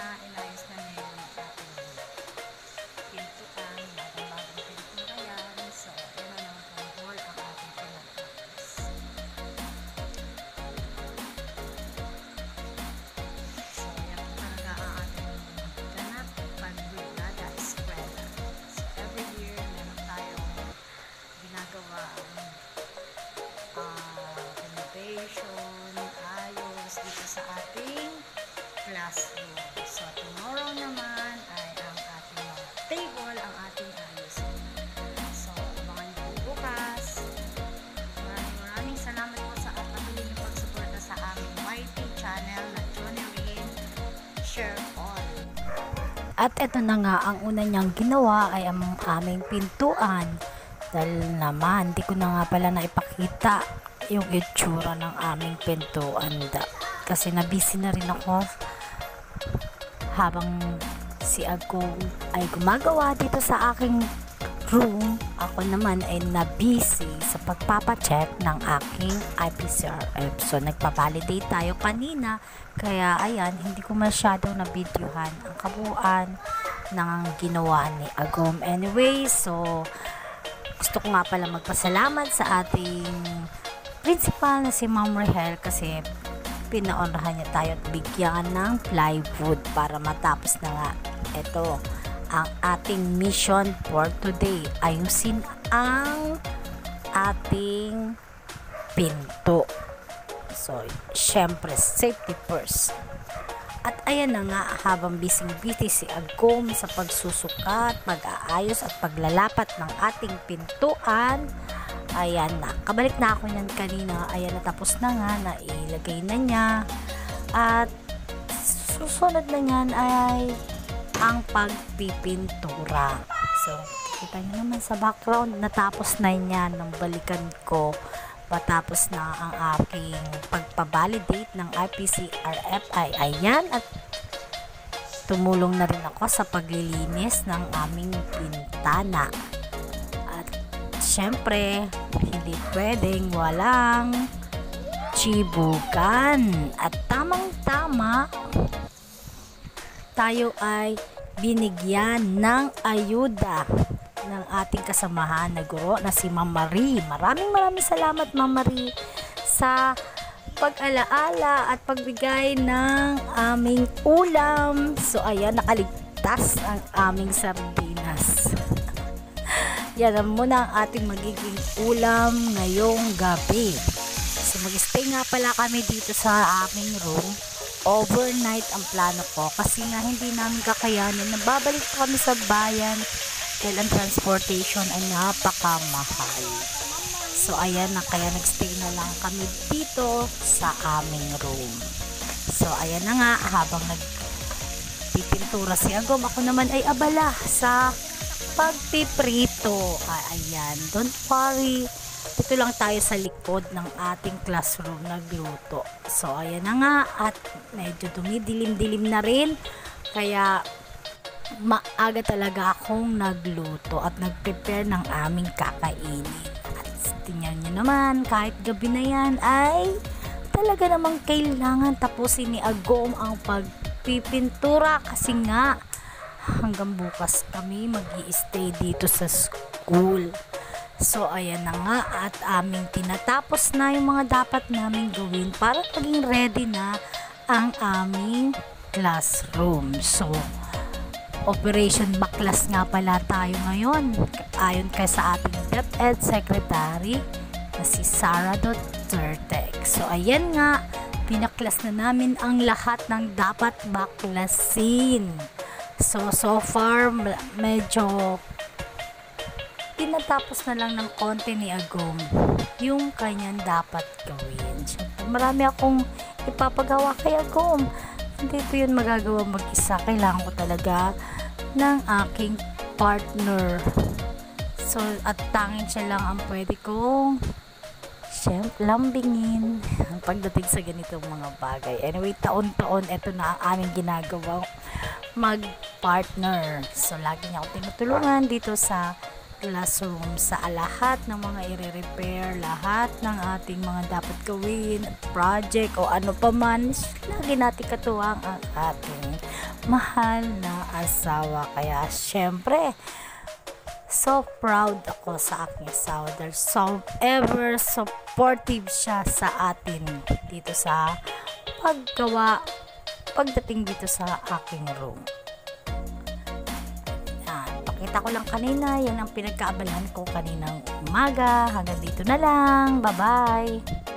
na inayos na niya yung ating pintuan, bagong pintura yan. So, yun na naman pong wall ang ating pinatapos. So, yan po talaga ang ating ganap pag Brigada Eskwela. So, every year, meron tayong ginagawa renovation, ayos dito sa ating classroom. So, tomorrow naman ay ang ating mga table, ang ating ayusin. So, abangan niyo po bukas. Maraming salamat po sa patuloy niyo pagsuporta sa aming YT channel na Johnny Rin Share All. At ito na nga, ang una niyang ginawa ay ang aming pintuan. Dahil naman, hindi ko na nga pala naipakita yung itsura ng aming pintuan. Kasi nabisi na rin ako habang si Agong ay gumagawa dito sa aking room. Ako naman ay nabisi sa pagpapacheck ng aking IPCRF. So, nagpa-validate tayo kanina. Kaya, ayan, hindi ko masyado na-videohan ang kabuuan ng ginawa ni Agom. Anyway, so, gusto ko nga pala magpasalamat sa ating principal na si Ma'am Rahel kasi pinaonrahan niya tayo at bigyan ng plywood para matapos na nga ito ang ating mission for today. Ayusin ang ating pinto. So, syempre, safety first. At ayan na nga, habang busy-busy si Agom sa pagsusukat, pag-aayos at paglalapat ng ating pintuan, ayan na. Kabalik na ako niyan kanina. Ayan na, tapos na nga, nailagay na niya. At susunod na niyan ay ang pagpipintura. So, kita niyo naman sa background, natapos na niya ng balikan ko. Patapos na ang aking pagpabalidate ng IPCRF ay ayan, at tumulong na rin ako sa paglilinis ng aming pintana. At syempre, hindi pwedeng walang chibugan. At tamang-tama, tayo ay binigyan ng ayuda ng ating kasamahan na guro na si Ma'am Marie. Maraming salamat, Ma'am Marie, sa pag-alaala at pagbigay ng aming ulam. So, ayan, nakaligtas ang aming sardinas. Yan ang muna ang ating magiging ulam ngayong gabi. So, mag-stay nga pala kami dito sa aming room. Overnight ang plano ko kasi nga hindi namin kakayanin. Nababalik pa kami sa bayan dahil ang transportation ay napakamahal. So, ayan na, kaya nagstay na lang kami dito sa aming room. So, ayan na nga, habang nagpipintura si Agom, ako naman ay abala sa pagpiprito. Ayan, don't worry. Dito lang tayo sa likod ng ating classroom nagluto. So, ayan na nga, at medyo dumidilim-dilim na rin. Kaya, maaga talaga akong nagluto at nagprepare ng aming kakainin. At tingnan nyo naman, kahit gabi na yan ay talaga namang kailangan tapusin ni Agom ang pagpipintura kasi nga hanggang bukas kami mag-i-stay dito sa school. So, ayan na nga, at aming tinatapos na yung mga dapat namin gawin para maging ready na ang aming classroom. So, Operation Baklas nga pala tayo ngayon. Ayon kay sa ating DepEd Secretary na si Sara Duterte. So, ayan nga, pinaklas na namin ang lahat ng dapat baklasin. So far, medyo tinatapos na lang ng konti ni Agom yung kanyang dapat gawin. Siyempre, marami akong ipapagawa kay Agom. Hindi ko yun magagawa mag-isa. Kailangan ko talaga ng aking partner. So, at tanging siya lang ang pwede kong lambingin pagdating sa ganitong mga bagay. Anyway, taon-taon, ito na ang aming ginagawa, mag-partner. So, lagi niya ako tinutulungan dito sa classroom, sa lahat ng mga i-repair, lahat ng ating mga dapat gawin, project o ano pa man, lagi natin katuwang ang ating mahal na asawa. Kaya syempre, so proud ako sa aking asawa dahil so ever supportive siya sa atin dito sa pagdating dito sa aking room. Pakita ko lang kanina, yan ang pinagkaabalahan ko kaninang umaga. Hanggang dito na lang. Bye-bye!